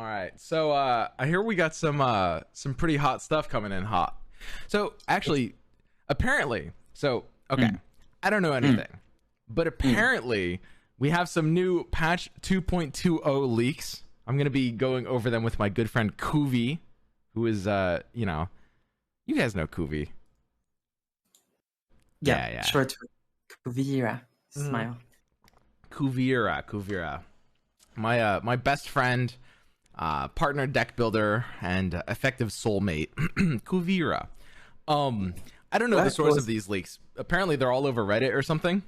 All right. So I hear we got some pretty hot stuff coming in hot. So actually, apparently, okay, I don't know anything, but apparently we have some new patch 2.20 leaks. I'm gonna be going over them with my good friend Kuvi, who is you guys know Kuvi. Yeah. Short for Kuvira. Smile. Kuvira. My best friend, partner, deck builder, and effective soulmate, Kuvira. I don't know the source of these leaks. Apparently, they're all over Reddit or something.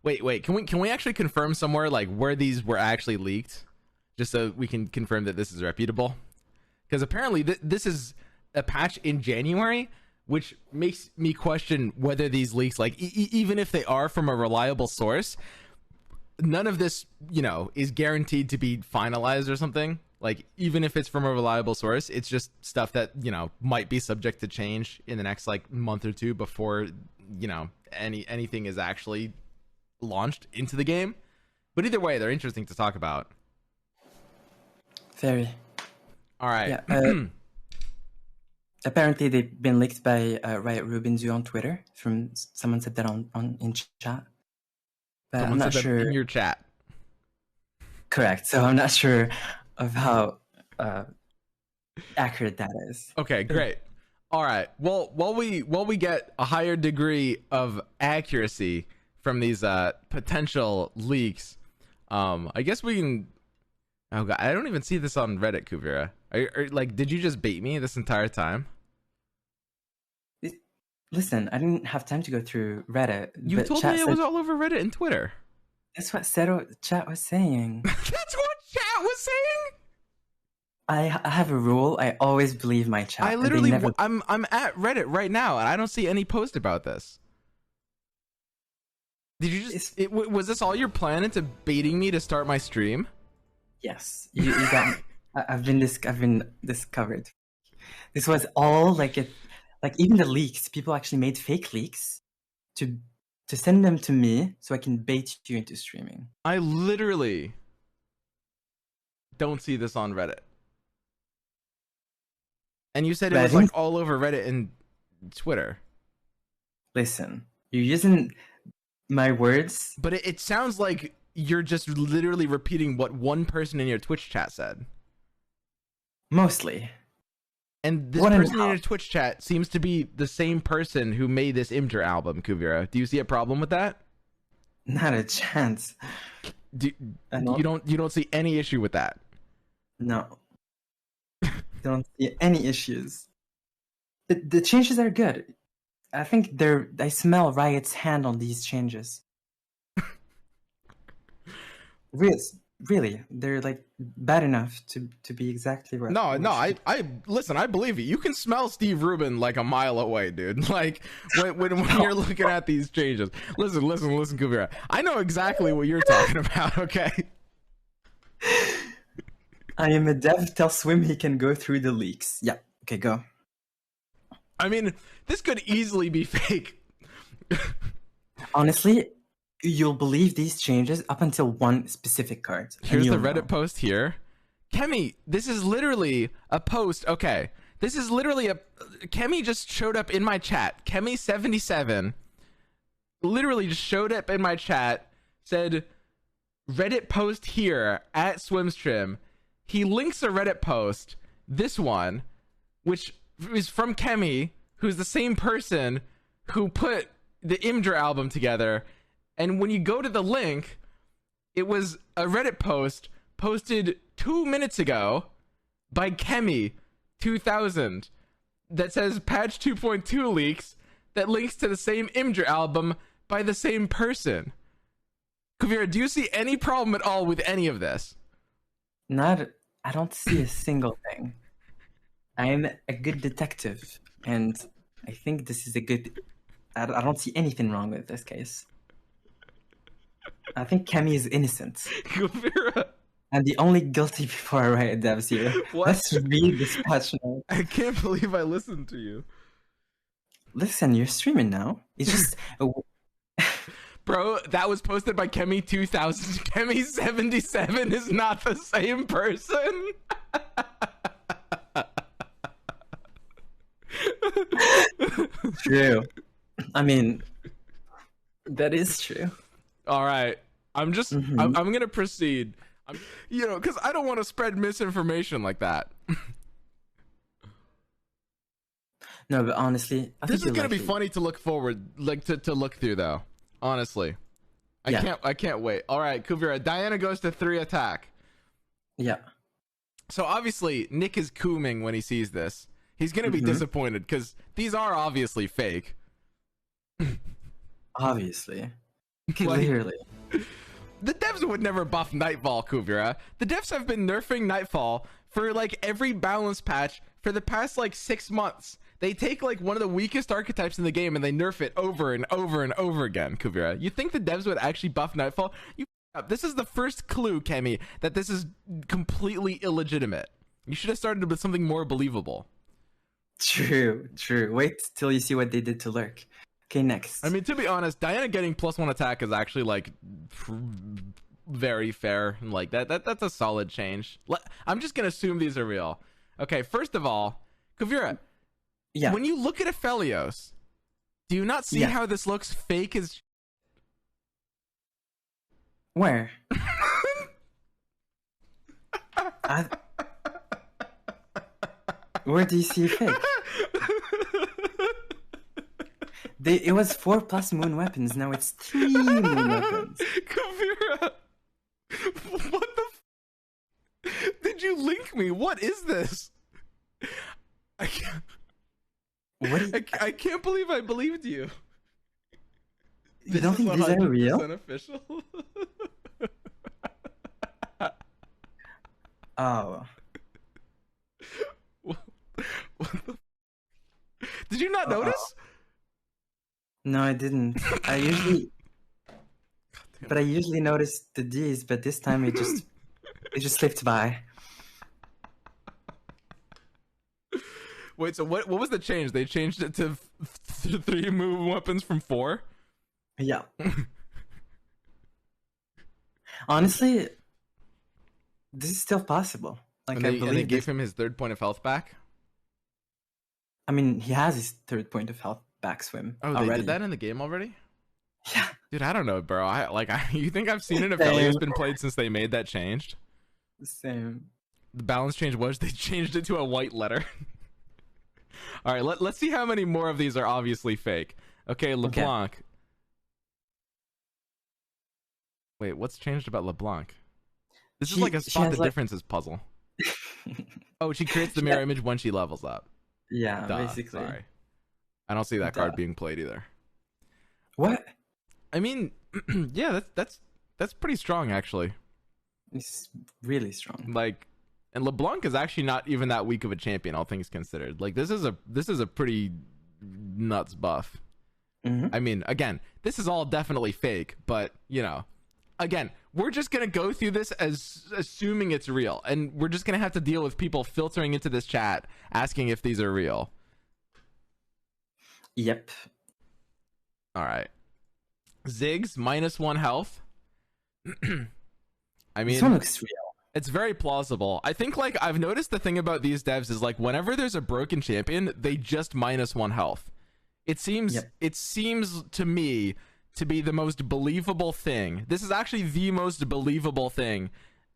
Wait. Can we actually confirm somewhere like where these were actually leaked, just so we can confirm that this is reputable? Because apparently this is a patch in January, which makes me question whether these leaks, like even if they are from a reliable source, none of this, is guaranteed to be finalized or something. Like, even if it's from a reliable source, it's just stuff that, might be subject to change in the next like month or two before, anything is actually launched into the game. But either way, they're interesting to talk about. Very. All right. Yeah, apparently they've been leaked by Riot Rubinzu on Twitter. Someone said that in chat. But Someone I'm not said sure. that in your chat. Correct. So I'm not sure of how accurate that is. Okay, great. All right. Well, while we get a higher degree of accuracy from these potential leaks, I guess we can. Oh god, I don't even see this on Reddit, Kuvira. Did you just bait me this entire time? Listen, I didn't have time to go through Reddit. You told me it was all over Reddit and Twitter. That's what chat was saying. That's what chat was saying? I have a rule. I always believe my chat. I literally, I'm at Reddit right now, and I don't see any post about this. Did you just? Was this all your plan into baiting me to start my stream? Yes, you got me. I've been discovered. This was all like even the leaks. People actually made fake leaks to send them to me so I can bait you into streaming. I literally don't see this on Reddit. And you said it was like all over Reddit and Twitter. Listen, you're using my words. But it sounds like you're just literally repeating what one person in your Twitch chat said. Mostly. And this person in your Twitch chat seems to be the same person who made this Imgur album, Kuvira. Do you see a problem with that? Not a chance. You don't see any issue with that? No. Don't see any issues. The changes are good. I think I smell Riot's hand on these changes. Really, they're like bad enough to be exactly right. No, I listen. I believe you. You can smell Steve Rubin like a mile away, dude. Like when you're looking at these changes. Listen, Kuvira. I know exactly what you're talking about. Okay. I am a dev. Tell Swim he can go through the leaks. Yeah. Okay, go. I mean, this could easily be fake. Honestly, you'll believe these changes up until one specific card. Here's the Reddit post here. Kemi, this is literally a post. Okay. This is literally Kemi just showed up in my chat. Kemi77 literally just showed up in my chat, said Reddit post here at Swimstream. He links a Reddit post, this one, which is from Kemi, who's the same person who put the Imgur album together. And when you go to the link, it was a Reddit post posted 2 minutes ago by Kemi 2000 that says patch 2.2 leaks that links to the same Imgur album by the same person. Kuvira, do you see any problem at all with any of this? I don't see a single thing. I'm a good detective, and I think this is I don't see anything wrong with this case. I think Kemi is innocent. Kuvira. And the only guilty before I write devs here. What? Let's read this patch note. I can't believe I listened to you. Listen, you're streaming now. It's just... Bro, that was posted by Kemi 2000. Kemi 77 is not the same person. True. I mean, that is true. All right. I'm gonna proceed. Because I don't want to spread misinformation like that. No, but honestly, This is gonna be funny to look forward, like to look through, though. Honestly, I can't wait. All right, Kuvira. Diana goes to 3 attack. Yeah. So obviously, Nick is cooming when he sees this. He's gonna be disappointed because these are obviously fake. Obviously. Clearly. The devs would never buff Nightfall, Kuvira. The devs have been nerfing Nightfall for like every balance patch for the past like 6 months. They take like one of the weakest archetypes in the game and they nerf it over and over and over again, Kuvira. You think the devs would actually buff Nightfall? You up. This is the first clue, Kemi, that this is completely illegitimate. You should have started with something more believable. True. Wait till you see what they did to Lurk. Okay, next. I mean, to be honest, Diana getting +1 attack is actually like very fair. Like that's a solid change. I'm just gonna assume these are real. Okay, first of all, Kuvira, when you look at Aphelios, do you not see how this looks fake as? Where? Where do you see fake? It was 4+ moon weapons. Now it's 3 moon weapons. Kavira, what the? Did you link me? What is this? I can't. I can't believe I believed you. You don't think these are real? Official? Oh. What the? Did you not notice? No, I didn't. I usually notice the D's, but this time it just slipped by. Wait, so what was the change? They changed it to 3 move weapons from 4? Yeah. Honestly, this is still possible. Like, and they gave him his 3rd point of health back? I mean, he has his 3rd point of health back swim. Oh, already. They did that in the game already? Yeah. Dude, I don't know, bro. You think I've seen it if Aphelios been played since they made that change? Same. The balance change was they changed it to a white letter. All right, let's see how many more of these are obviously fake. Okay, Leblanc. Okay. Wait, what's changed about Leblanc? This is like a spot the differences puzzle. Oh, she creates the mirror image when she levels up. Yeah, basically. Sorry. I don't see that card being played either. What? I mean, yeah, that's pretty strong actually. It's really strong. Like, and Leblanc is actually not even that weak of a champion, all things considered. Like, this is a pretty nuts buff. I mean, again, this is all definitely fake, but again, we're just gonna go through this as assuming it's real, and we're just gonna have to deal with people filtering into this chat asking if these are real. Yep. All right. Ziggs -1 health. I mean, this one looks real. It's very plausible. I think, like, I've noticed the thing about these devs is, like, whenever there's a broken champion, they just -1 health. It seems to me to be the most believable thing. This is actually the most believable thing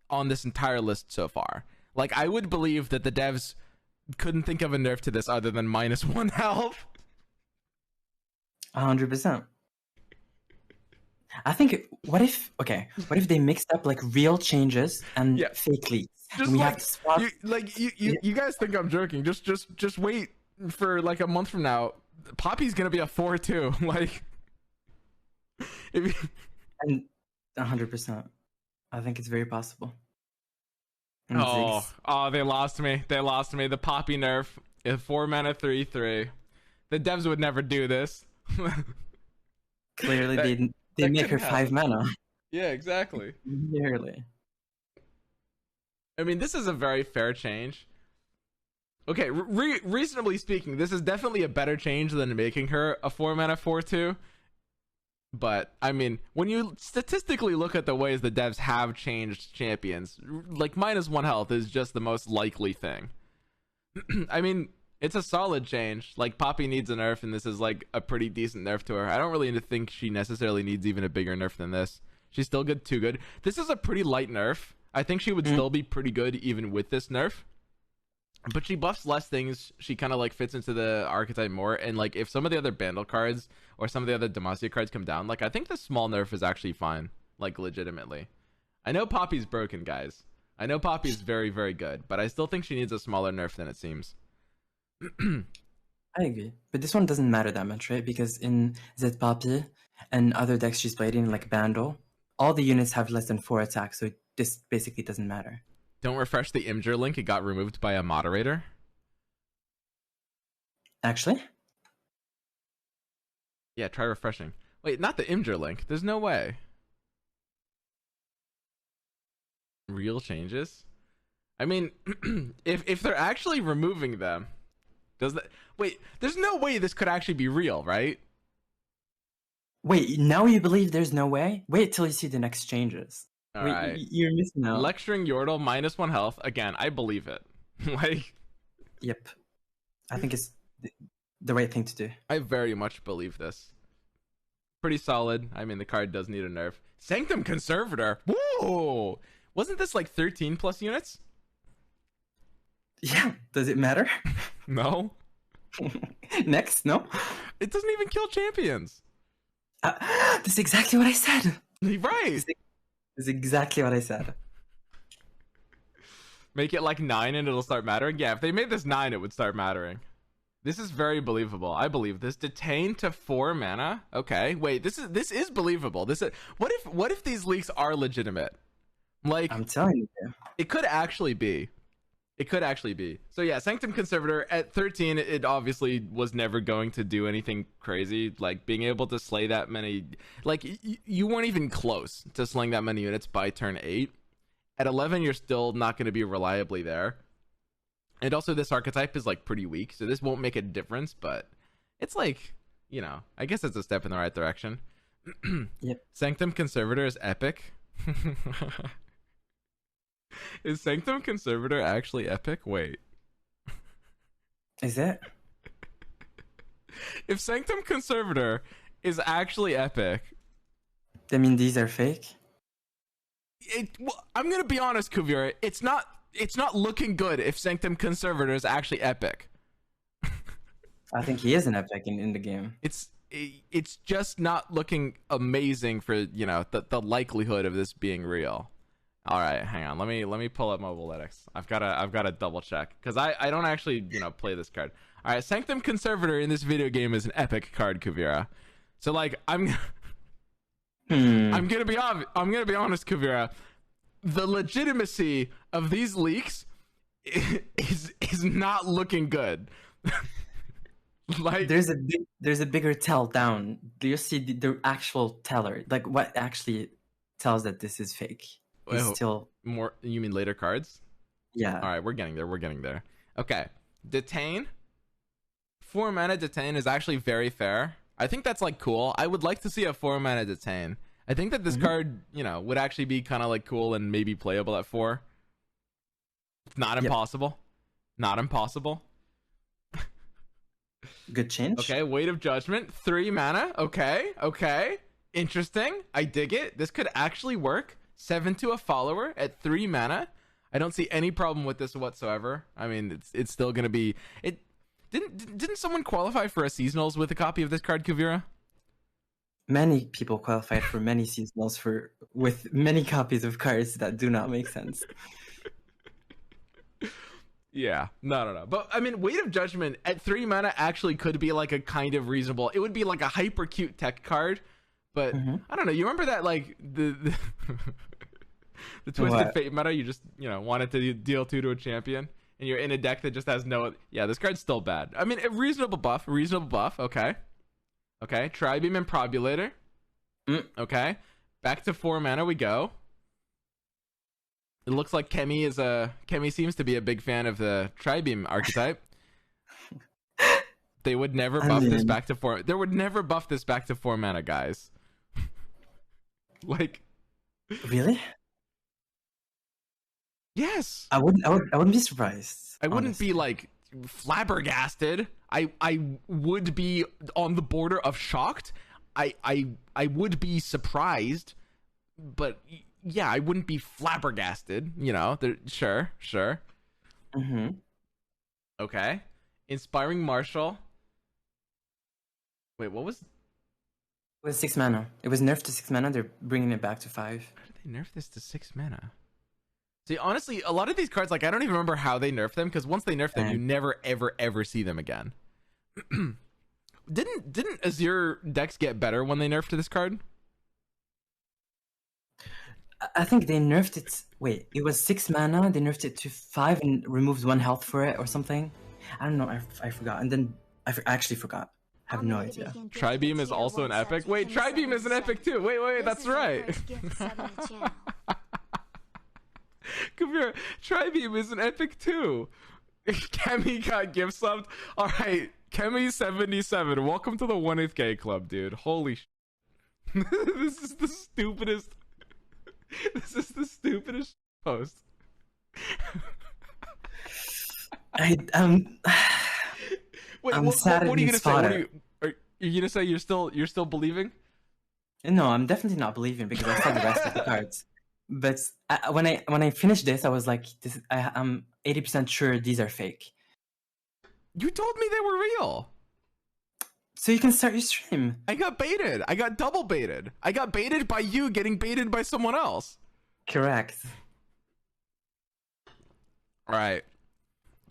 on this entire list so far. Like, I would believe that the devs couldn't think of a nerf to this other than -1 health. 100%. I think, what if they mixed up like real changes and fake leaks? Just we like, have to swap. You guys think I'm joking. Just wait for like a month from now. Poppy's gonna be a 4-2. Like, and 100%. I think it's very possible. And Oh, they lost me. The Poppy nerf. 4 mana 3/3. The devs would never do this. Clearly, they make her 5 mana. Yeah, exactly. Nearly. I mean, this is a very fair change. Okay, reasonably speaking, this is definitely a better change than making her a 4 mana 4/2. But I mean, when you statistically look at the ways the devs have changed champions, like -1 health is just the most likely thing. I mean, it's a solid change. Like, Poppy needs a nerf, and this is like a pretty decent nerf to her. I don't really think she necessarily needs even a bigger nerf than this. She's still good, too good. This is a pretty light nerf. I think she would still be pretty good even with this nerf. But she buffs less things. She kind of like fits into the archetype more. And like, if some of the other Bandle cards or some of the other Demacia cards come down, like, I think the small nerf is actually fine. Like, legitimately. I know Poppy's broken, guys. I know Poppy's very, very good, but I still think she needs a smaller nerf than it seems. I agree, but this one doesn't matter that much, right? Because in Z Poppy and other decks she's played in, like Bandle, all the units have less than 4 attacks, so this basically doesn't matter. Don't refresh the Imgur link. It got removed by a moderator. Actually? Yeah, try refreshing. Wait, not the Imgur link. There's no way. Real changes? I mean, if they're actually removing them, does that... Wait, there's no way this could actually be real, right? Wait, now you believe there's no way? Wait till you see the next changes. All Wait, right. you're missing out. Lecturing Yordle, -1 health. Again, I believe it. Like... Yep. I think it's the right thing to do. I very much believe this. Pretty solid. I mean, the card does need a nerf. Sanctum Conservator. Whoa! Wasn't this like 13 plus units? Yeah, does it matter? No. Next, no? It doesn't even kill champions. That's exactly what I said. Right. That's exactly what I said. Make it like 9 and it'll start mattering. Yeah, if they made this 9, it would start mattering. This is very believable. I believe this. Detain to 4 mana. Okay, wait. This is believable. This is what if these leaks are legitimate? Like, I'm telling you, it could actually be. It could actually be. So yeah, Sanctum Conservator at 13, it obviously was never going to do anything crazy. Like, being able to slay that many, like, you weren't even close to slaying that many units by turn 8. At 11, you're still not going to be reliably there. And also, this archetype is like pretty weak, so this won't make a difference, but it's like, you know, I guess it's a step in the right direction. Yep. Sanctum Conservator is epic. Is Sanctum Conservator actually epic? Wait. Is it? If Sanctum Conservator is actually epic... I mean, these are fake? Well, I'm going to be honest, Kuvira. It's not looking good if Sanctum Conservator is actually epic. I think he is an epic in the game. It's just not looking amazing for, you know, the likelihood of this being real. All right, hang on. Let me pull up Mobilytics. I've got to double check because I don't actually, you know, play this card. All right, Sanctum Conservator in this video game is an epic card, Kuvira. So like I'm gonna be honest, Kuvira. The legitimacy of these leaks is not looking good. Like, there's a bigger tell down. Do you see the actual teller? Like, what actually tells that this is fake? Still more. You mean later cards? Yeah. All right, we're getting there. Okay, Detain. 4 mana Detain is actually very fair. I think that's like cool. I would like to see a 4 mana Detain. I think that this card, you know, would actually be kind of like cool and maybe playable at 4. It's not impossible. Not impossible. Good change. Okay, Weight of Judgment, 3 mana. Okay. Interesting. I dig it. This could actually work. 7 to a follower at 3 mana. I don't see any problem with this whatsoever. I mean, it's still gonna be. It didn't someone qualify for a seasonals with a copy of this card, Kuvira? Many people qualified for many seasonals with many copies of cards that do not make sense. Yeah, no. But I mean, Weight of Judgment at 3 mana actually could be like a kind of reasonable. It would be like a hyper cute tech card, but I don't know. You remember that like the Twisted Fate meta? You just, you know, wanted to deal 2 to a champion, and you're in a deck that just has no. Yeah, this card's still bad. I mean, a reasonable buff. Okay. Tribeam and Probulator. Okay, back to 4 mana we go. It looks like Kemi seems to be a big fan of the Tribeam archetype. They would never buff this back to 4. They would never buff this back to 4 mana, guys. Like, Really? yes. I wouldn't be surprised. I wouldn't honestly. be like flabbergasted. I would be on the border of shocked. I would be surprised, but yeah, I wouldn't be flabbergasted. You know, sure. Mm-hmm. Okay. Inspiring Marshall. Wait, what was? It was 6 mana. It was nerfed to 6 mana. They're bringing it back to 5. How did they nerf this to 6 mana? See, honestly, a lot of these cards, like, I don't even remember how they nerfed them, because once they nerf them, you never, ever see them again. Didn't Azure decks get better when they nerfed this card? I think they nerfed it. Wait, it was 6 mana. They nerfed it to 5 and removed 1 health for it or something. I don't know. I forgot. And then I actually forgot. I have no idea. Tribeam is also an epic. Wait, Tribeam is an epic too. Wait, that's right. Come here. Tribeam is an epic too. Kemi got gift subbed. All right, Kemi77. Welcome to the 1/8K club, dude. Holy sh. This is the stupidest. This is the stupidest post. Wait, I'm sad what are you gonna say? Are you gonna say you're still believing? No, I'm definitely not believing because I saw the rest of the cards. But when I finished this, I was like, I'm 80% sure these are fake. You told me they were real. So you can start your stream. I got baited. I got double baited. I got baited by you getting baited by someone else. Correct. All right.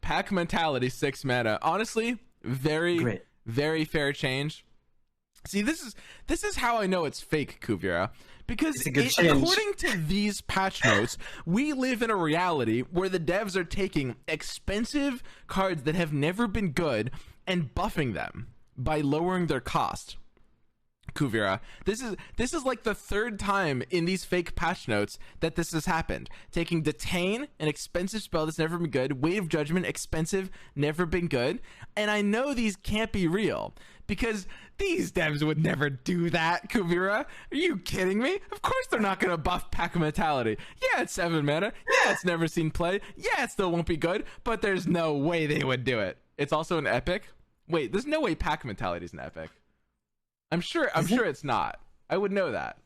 Pack mentality 6 mana. Honestly, very fair change. See, this is how I know it's fake, Kuvira. Because according to these patch notes, we live in a reality where the devs are taking expensive cards that have never been good and buffing them by lowering their cost. Kuvira, this is like the 3rd time in these fake patch notes that this has happened. Taking Detain, an expensive spell that's never been good. Weight of Judgment, expensive, never been good. And I know these can't be real because these devs would never do that, Kuvira. Are you kidding me? Of course they're not going to buff Pack Mentality. Yeah, it's 7 mana. Yeah, it's never seen play. Yeah, it still won't be good, but there's no way they would do it. It's also an epic. Wait, there's no way Pack Mentality is an epic. I'm sure it's not. I would know that.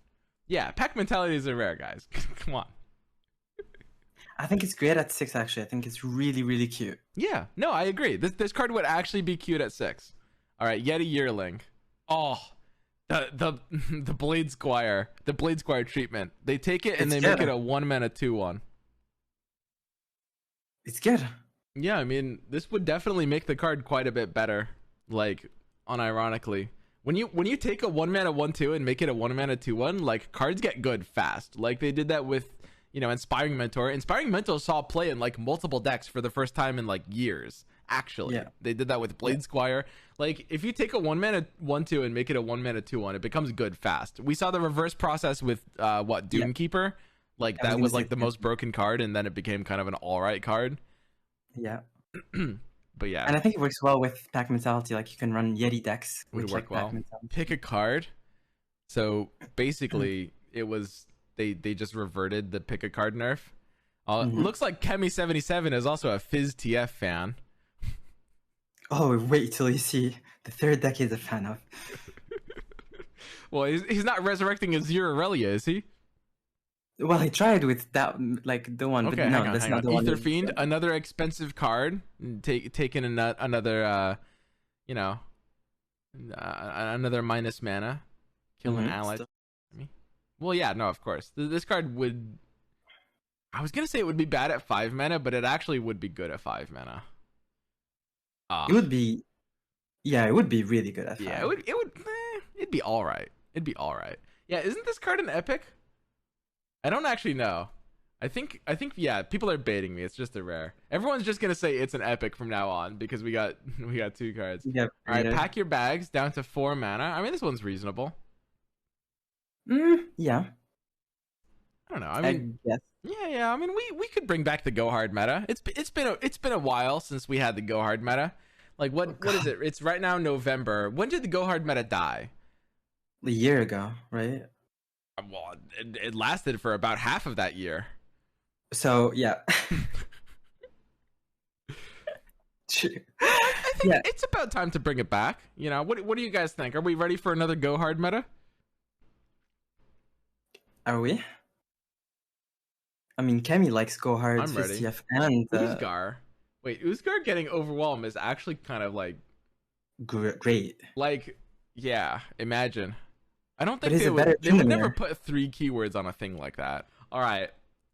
Yeah, Pack Mentalities are rare, guys. Come on. I think it's great at 6, actually. I think it's really, really cute. Yeah, no, I agree. This card would actually be cute at 6. All right, Yeti Yearling. Oh, the Blade Squire. The Blade Squire treatment. They take it and they make it a 1 mana 2/1. It's good. Yeah, I mean, this would definitely make the card quite a bit better. Like, unironically. When you take a 1 mana 1/2 and make it a 1 mana 2/1, like, cards get good fast. Like they did that with, you know, Inspiring Mentor. Inspiring Mentor saw play in like multiple decks for the first time in like years. Actually, they did that with Blade Squire. Like, if you take a 1 mana 1/2 and make it a 1 mana 2/1, it becomes good fast. We saw the reverse process with Doomkeeper. Like that was like the most broken card, and then it became kind of an alright card. Yeah. But yeah, and I think it works well with Pack Mentality. Like you can run Yeti decks. Would work well. Pick a card. So basically, it was they just reverted the pick a card nerf. Looks like Kemi77 is also a Fizz TF fan. Oh, wait till you see the 3rd deck he's a fan of. Well, he's not resurrecting Azure Aurelia, is he? Well, he tried with that, like the one, okay, but no, that's not the one. Ether Fiend, another expensive card, taking another, you know, another minus mana, kill an ally. Well, yeah, no, of course. This card would. I was gonna say it would be bad at 5 mana, but it actually would be good at 5 mana. It would be, yeah, it would be really good at 5. Yeah, it'd be all right. It'd be all right. Yeah, isn't this card an epic? I don't actually know. I think yeah, people are baiting me. It's just a rare. Everyone's just gonna say it's an epic from now on because we got 2 cards. Yep. All right, pack your bags down to 4 mana. I mean, this one's reasonable. Yeah. I don't know. I mean, yeah. I mean, we could bring back the go hard meta. It's been a while since we had the go hard meta. Like what is it? It's right now November. When did the go hard meta die? A year ago, right? Well, it lasted for about half of that year. So yeah. I think it's about time to bring it back. You know, what do you guys think? Are we ready for another go hard meta? Are we? I mean, Kemi likes go hard. I'm ready. CF and Uzgar. Wait, Uzgar getting overwhelmed is actually kind of like great. Like, yeah, imagine. I don't think They would never put 3 keywords on a thing like that. All right.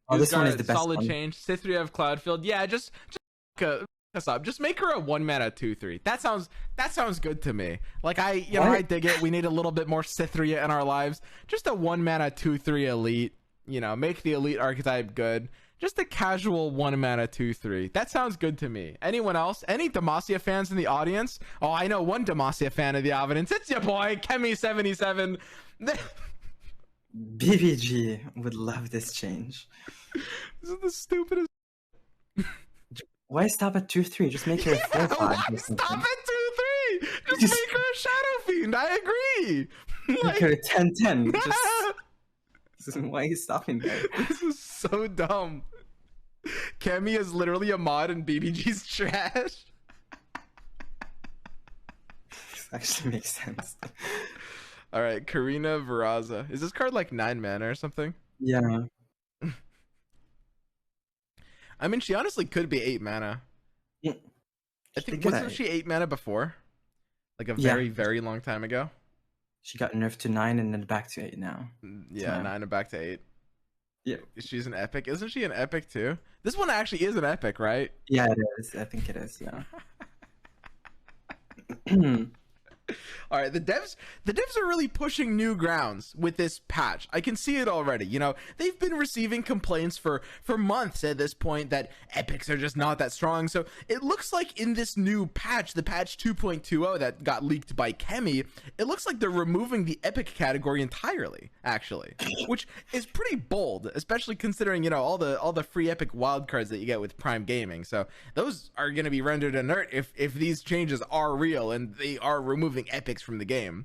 Oh, this one is the best solid one. change. Cithria of Cloudfield. Yeah, just us up. Just make her a 1-mana 2/3. That sounds good to me. Like I dig it. We need a little bit more Cithria in our lives. Just a 1-mana 2/3 elite. You know, make the elite archetype good. Just a casual 1-mana 2/3. That sounds good to me. Anyone else? Any Demacia fans in the audience? Oh, I know one Demacia fan in the audience. It's your boy Kemi77. BBG would love this change. This is the stupidest. Why stop at 2/3? Just make her a 4/5. Why stop at 2/3? Just make her a Shadow Fiend. I agree. Make her a 10/10. Why are you stopping there? This is so dumb. Kemi is literally a mod in BBG's trash. This actually makes sense. All right, Karina Veraza. Is this card like 9 mana or something? Yeah. I mean, she honestly could be 8 mana. Yeah. I think wasn't she 8 mana before? Like a very, very long time ago. She got nerfed to 9 and then back to 8 now. Yeah, 9 and back to 8. Yeah. She's an epic. Isn't she an epic too? This one actually is an epic, right? Yeah, it is. I think it is, yeah. All right, the devs are really pushing new grounds with this patch. I can see it already. You know, they've been receiving complaints for months at this point that epics are just not that strong. So it looks like in this new patch, the patch 2.20 that got leaked by Kemi, it looks like they're removing the epic category entirely, actually, which is pretty bold, especially considering, you know, all the free epic wildcards that you get with Prime Gaming. So those are going to be rendered inert if these changes are real and they are removing epics from the game.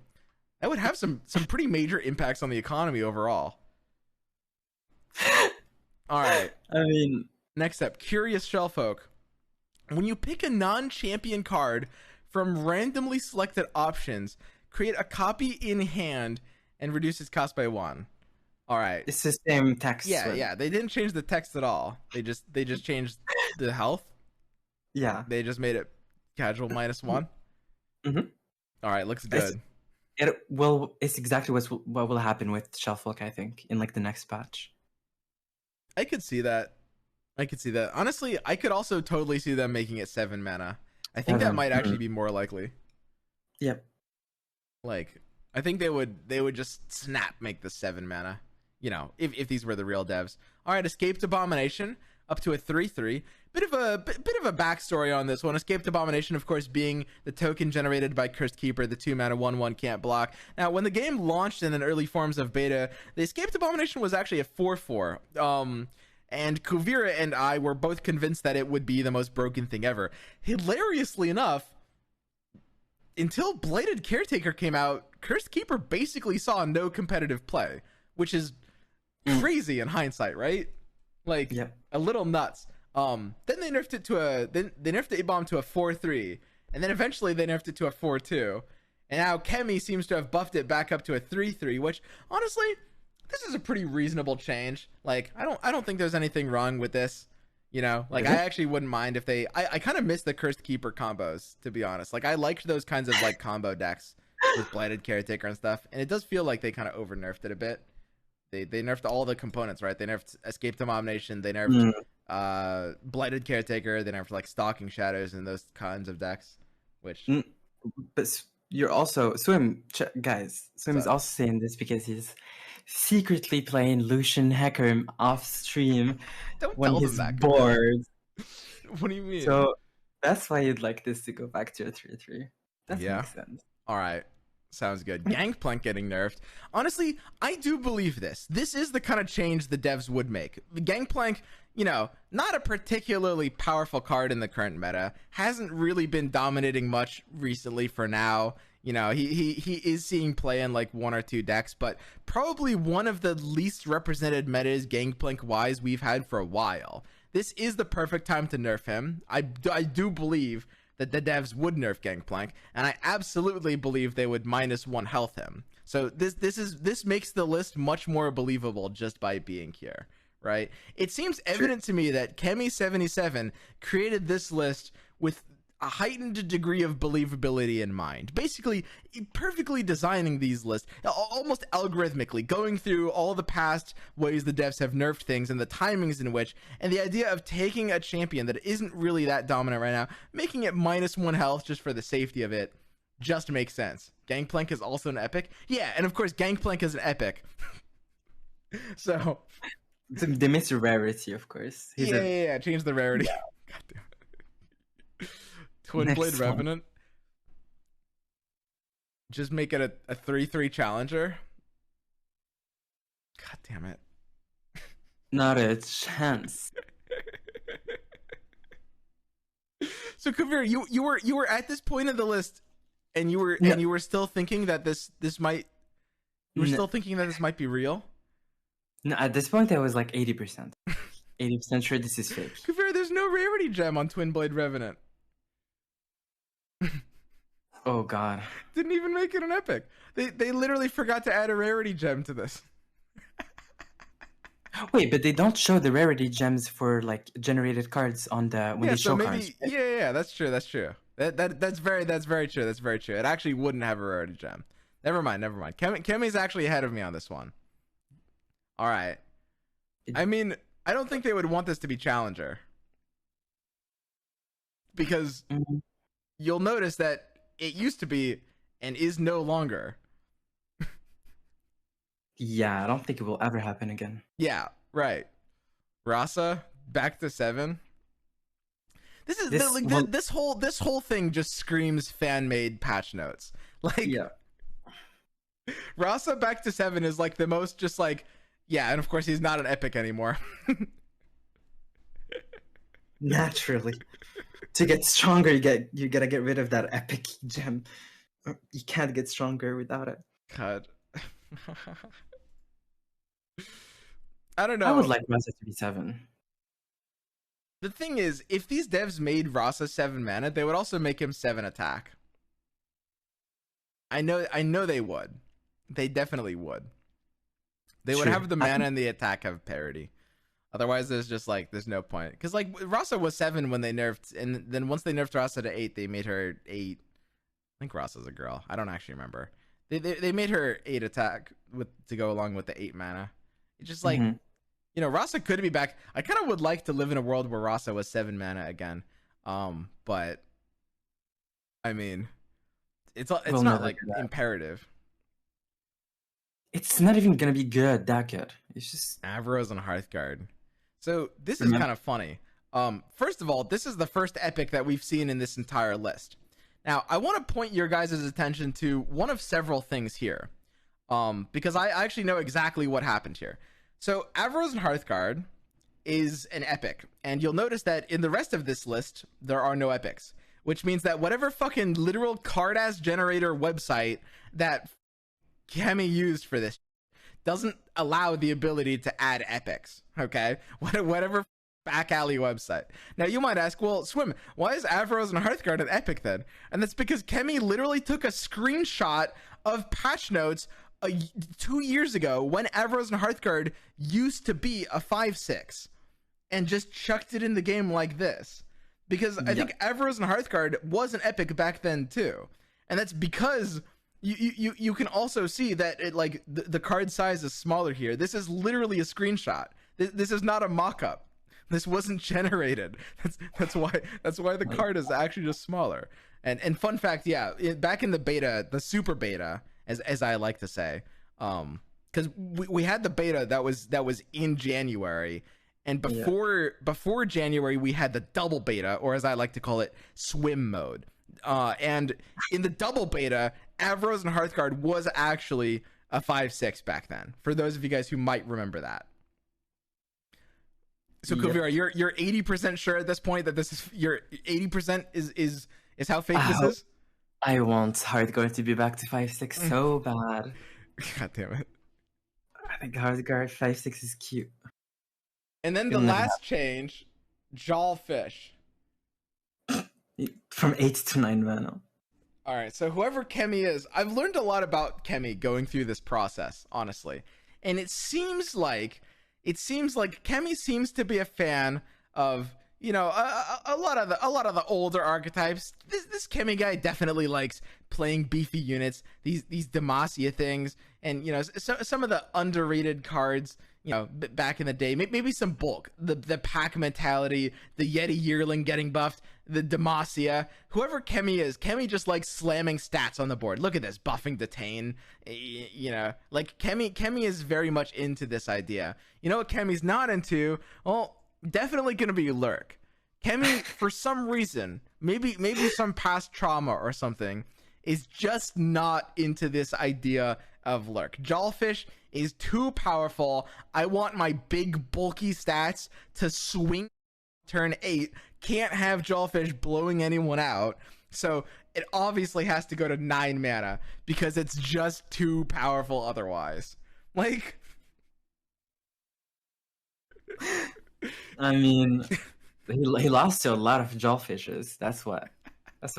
That would have some pretty major impacts on the economy overall. All right. I mean, next up, Curious Shellfolk. When you pick a non-champion card from randomly selected options, create a copy in hand and reduce its cost by 1. All right. It's the same text. Yeah. They didn't change the text at all. They just changed the health. Yeah. They just made it casual -1. Mm-hmm. All right, looks good. It's exactly what will happen with Shellfolk, I think, in like the next patch. I could see that. Honestly, I could also totally see them making it 7 mana. I think that might actually be more likely. Yep. Like, I think they would just snap make the 7 mana. You know, if these were the real devs. All right, Escaped Abomination up to a 3/3. Bit of a backstory on this one. Escaped Abomination, of course, being the token generated by Cursed Keeper, the 2-mana 1/1 can't block. Now, when the game launched in the early forms of beta, the Escaped Abomination was actually a 4/4. And Kuvira and I were both convinced that it would be the most broken thing ever. Hilariously enough, until Bladed Caretaker came out, Cursed Keeper basically saw no competitive play, which is crazy in hindsight, right? Like, a little nuts. Then they nerfed it to they nerfed the A-Bomb to a 4/3, and then eventually they nerfed it to a 4/2, and now Kemi seems to have buffed it back up to a 3/3, which honestly, this is a pretty reasonable change. Like, I don't think there's anything wrong with this. You know, like, I actually wouldn't mind if they. I kind of miss the Cursed Keeper combos, to be honest. Like, I liked those kinds of like combo decks with Blighted Caretaker and stuff, and it does feel like they kind of over nerfed it a bit. They nerfed all the components, right? They nerfed Escaped Abomination, they nerfed Blighted Caretaker, they nerfed like Stalking Shadows and those kinds of decks, which but you're also Swim is also saying this because he's secretly playing Lucian Hecarim off stream when he's bored. What do you mean? So that's why you'd like this to go back to a 3/3. That makes sense. All right. Sounds good. Gangplank getting nerfed. Honestly, I do believe this. This is the kind of change the devs would make. Gangplank, you know, not a particularly powerful card in the current meta. Hasn't really been dominating much recently for now. You know, he is seeing play in like 1 or 2 decks, but probably one of the least represented metas Gangplank wise we've had for a while. This is the perfect time to nerf him. I do believe that the devs would nerf Gangplank, and I absolutely believe they would -1 health him. So this makes the list much more believable just by being here, right? It seems evident to me that Kemi77 created this list with a heightened degree of believability in mind, basically perfectly designing these lists almost algorithmically, going through all the past ways the devs have nerfed things and the timings in which, and the idea of taking a champion that isn't really that dominant right now, making it -1 health just for the safety of it, just makes sense. Gangplank is also an epic, yeah, and of course Gangplank is an epic. So they missed the rarity, of course. Yeah, change the rarity. Yeah. God damn it. Twin Blade Revenant. Just make it a 3/3 challenger. God damn it. Not a chance. So Kavir, you were at this point of the list, and you were still thinking that this might still thinking that this might be real. No, at this point I was like 80%. 80% sure this is fake. Kavir, there's no rarity gem on Twin Blade Revenant. Oh god. Didn't even make it an epic. They literally forgot to add a rarity gem to this. Wait, but they don't show the rarity gems for like generated cards on the when they show cards. Right? Yeah, that's true. That's true. That's very true. That's very true. It actually wouldn't have a rarity gem. Never mind. Kemi's actually ahead of me on this one. All right. I mean, I don't think they would want this to be challenger, because you'll notice that it used to be and is no longer. Yeah, I don't think it will ever happen again. Yeah, right. Rasa back to 7. This is this whole thing just screams fan made patch notes. Like, yeah, Rasa back to 7 is like the most just like, yeah, and of course he's not an epic anymore. Naturally, to get stronger, you gotta get rid of that epic gem. You can't get stronger without it. God. I don't know. I would like Rasa to be 7. The thing is, if these devs made Rasa 7 mana, they would also make him 7 attack. I know they would. They definitely would. They would have the mana and the attack have parity. Otherwise, there's no point. Because like Rasa was 7 when they nerfed, and then once they nerfed Rasa to 8, they made her 8. I think Rasa's a girl. I don't actually remember. They made her 8 attack to go along with the 8 mana. It's just like, you know, Rasa could be back. I kind of would like to live in a world where Rasa was 7 mana again. But I mean, it's not like imperative. It's not even gonna be that good. It's just Avros and Hearthguard. So this is kind of funny. First of all, this is the first epic that we've seen in this entire list. Now, I want to point your guys' attention to one of several things here, because I actually know exactly what happened here. So Avros and Hearthguard is an epic, and you'll notice that in the rest of this list, there are no epics, which means that whatever fucking literal card-ass generator website that Kemi used for this doesn't allow the ability to add epics, okay? Whatever back alley website. Now you might ask, well, Swim, why is Avros and Hearthguard an epic then? And that's because Kemi literally took a screenshot of patch notes 2 years ago when Avros and Hearthguard used to be a 5/6 and just chucked it in the game like this. Because I think Avros and Hearthguard was an epic back then too. And that's because you can also see that it like the card size is smaller here. This is literally a screenshot. This is not a mock-up. This wasn't generated. That's why the card is actually just smaller. And fun fact, yeah, back in the beta, the super beta, as I like to say, because we had the beta that was in January, and before January we had the double beta, or as I like to call it, swim mode. And in the double beta, Avros and Hearthguard was actually a 5/6 back then. For those of you guys who might remember that. So Kuvira, you're 80% sure at this point that this is your 80% is how fake this is? I want Hardcore to be back to 5/6 so bad. God damn it. I think Hardcore 5/6 is cute. And then the It'll never last change, Jawfish. From 8 to 9 mana. All right, so whoever Kemi is, I've learned a lot about Kemi going through this process, honestly. And it seems like Kemi seems to be a fan of, you know, a lot of the older archetypes. This Kemi guy definitely likes playing beefy units, these Demacia things, and you know, some of the underrated cards, you know, back in the day. Maybe some bulk, the pack mentality, the Yeti yearling getting buffed, the Demacia. Whoever Kemi is, Kemi just likes slamming stats on the board. Look at this, buffing Detain. You know, like Kemi is very much into this idea. You know what Kemi's not into? Well, definitely gonna be Lurk. Kemi, for some reason, maybe some past trauma or something, is just not into this idea of Lurk. Jawfish is too powerful. I want my big bulky stats to swing turn 8. Can't have Jawfish blowing anyone out. So it obviously has to go to 9 mana because it's just too powerful otherwise. Like, I mean, he lost to a lot of Jawfishes. That's what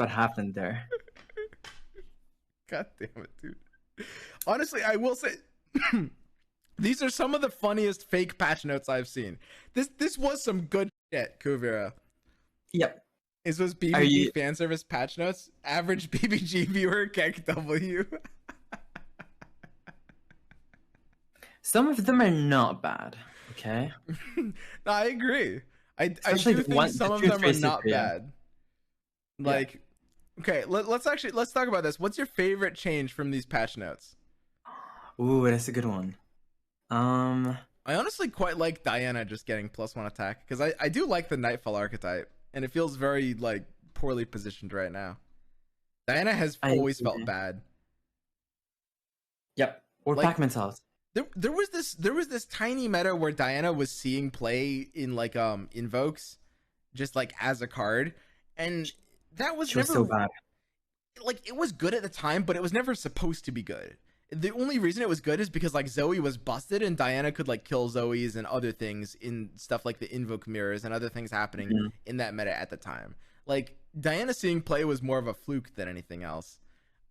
happened there. God damn it, dude. Honestly, I will say these are some of the funniest fake patch notes I've seen. This was some good shit, Kuvira. Yep. This was BBG fan service patch notes. Average BBG viewer, Kek W. Some of them are not bad. Okay. No, I agree. I do think some of them are not bad. Like, okay, let's talk about this. What's your favorite change from these patch notes? Ooh, that's a good one. I honestly quite like Diana just getting +1 attack because I do like the Nightfall archetype, and it feels very like poorly positioned right now. Diana has always felt bad. Yep. Or like, Pac-Man's house. There was this tiny meta where Diana was seeing play in like invokes, just like as a card, and that was never so bad. Like, it was good at the time, but it was never supposed to be good. The only reason it was good is because like Zoe was busted and Diana could like kill Zoes and other things in stuff like the invoke mirrors and other things happening in that meta at the time. Like, Diana seeing play was more of a fluke than anything else.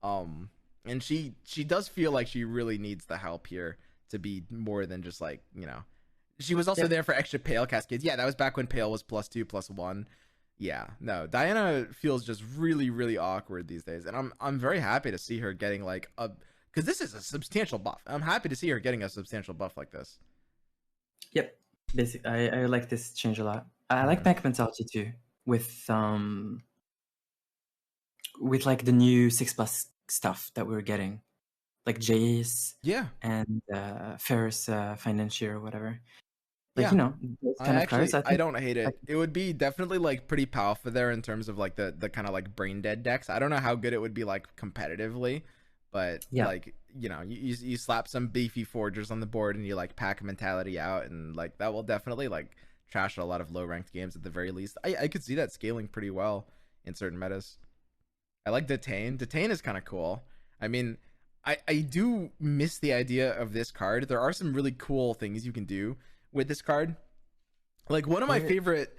And she does feel like she really needs the help here to be more than just like, you know, she was also there for extra Pale cascades. Yeah, that was back when Pale was +2/+1. Yeah, no, Diana feels just really, really awkward these days, and I'm very happy to see her getting like a, because this is a substantial buff. I'm happy to see her getting a substantial buff like this. Yep, basically, I like this change a lot. I like Pac mentality too, with like the new 6+ stuff that we're getting, like Jace, and Ferris Financier or whatever. Like, you know, those kind of cards. I don't hate it. It would be definitely like pretty powerful there in terms of like the kind of like brain dead decks. I don't know how good it would be like competitively, but like, you know, you slap some beefy forgers on the board and you like pack mentality out, and like that will definitely like trash a lot of low ranked games at the very least. I could see that scaling pretty well in certain metas. I like Detain. Detain is kind of cool. I mean, I do miss the idea of this card. There are some really cool things you can do with this card. Like one of my favorite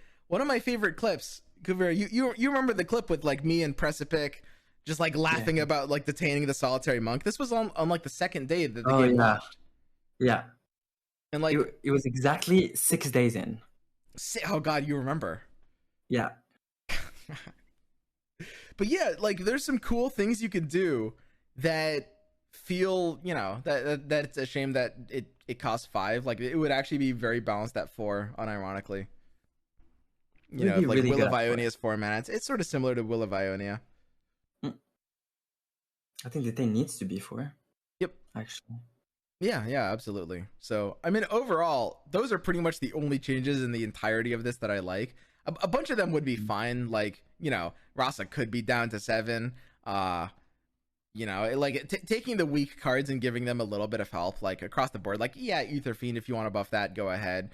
clips, Kuvira, you remember the clip with like me and Precipic just like laughing about like detaining the solitary monk? This was on like the second day that the game launched. Yeah. And like it was exactly 6 days in. Oh god, you remember. Yeah. But yeah, like there's some cool things you could do that feel, you know, that it's a shame that it costs 5. Like, it would actually be very balanced at 4, unironically. You know, like really Will of Ionia is 4 mana. It's sort of similar to Will of Ionia. I think the thing needs to be 4. Yep. Actually. Yeah, absolutely. So, I mean, overall, those are pretty much the only changes in the entirety of this that I like. A bunch of them would be fine. Like, you know, Rasa could be down to 7. You know, like taking the weak cards and giving them a little bit of help, like across the board. Like, yeah, Ether Fiend, if you want to buff that, go ahead.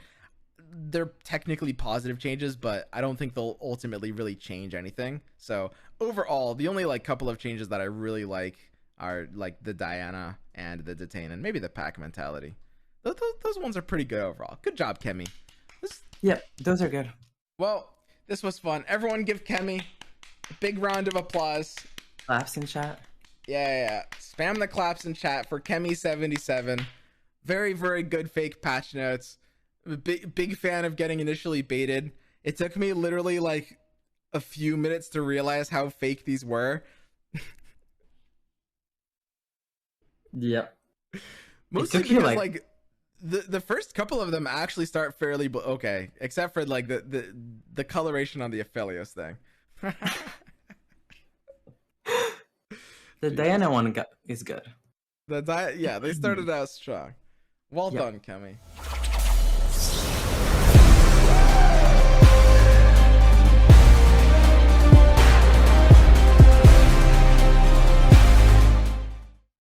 they're technically positive changes, but I don't think they'll ultimately really change anything. So overall, the only like couple of changes that I really like are like the Diana and the Detain, and maybe the pack mentality. Those ones are pretty good overall. Good job, Kemi. Yep, those are good. Well, this was fun. Everyone give Kemi a big round of applause. Claps in chat. Yeah. Spam the claps in chat for Kemi77. Very, very good fake patch notes. Big fan of getting initially baited. It took me literally like a few minutes to realize how fake these were. Yep. Mostly because like the first couple of them actually start fairly okay, except for like the coloration on the Aphelios thing. The Diana one is good. They started out strong. Well done, Kemi.